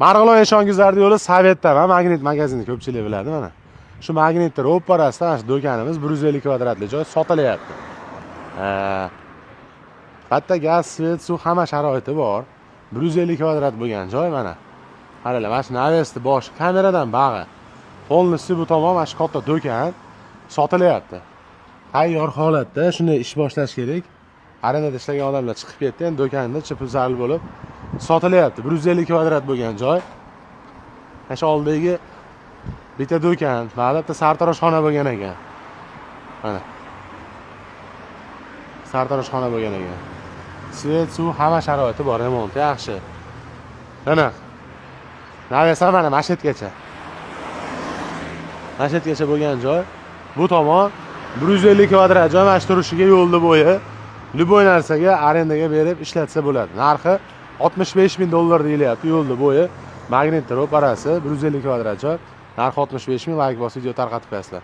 Marg'ilon Eshonguzardi yo'li Sovetdan, Magnit magazinni ko'pchilik biladi mana. Shu Magnitni ro'parasidan mana shu do'konimiz 150 kvadratli joy sotilyapti. Bitta gaz, svet, suv hamma sharoiti bor. 150 kvadrat bo'lgan joy mana. Qaranglar, mana shu navesni bosh kameradan bag'i. Polnisi bu tomon mana shu katta do'kon sotilyapti. Tayyor holatda shunday ish boshlash kerak. Arendada ishlagan odamlar chiqib ketdi, endi do'konda chipuzarli bo'lib sotilyapti. 150 kvadrat bo'lgan joy. Mana shu oldidagi bitta do'kon, bitta sartaroshxona bo'lgan ekan. Mana. Sartaroshxona bo'lgan ekan. Svet, suv, hamma sharoiti bor, remont yaxshi. Mana. Navesa mana masjidgacha. Masjidgacha bo'lgan joy. Bu tomon 150 kvadrat joy mana shu turishiga yo'lni bo'yi. Любой narsaga arendaga berib ishlatsa bo'ladi. Narxi $65,000 deyilyapti yo'lni bo'yi. Magnit ro'parasi 150 kvadrat joy. Narxi 65,000, like bosib video tarqatib qo'yasizlar.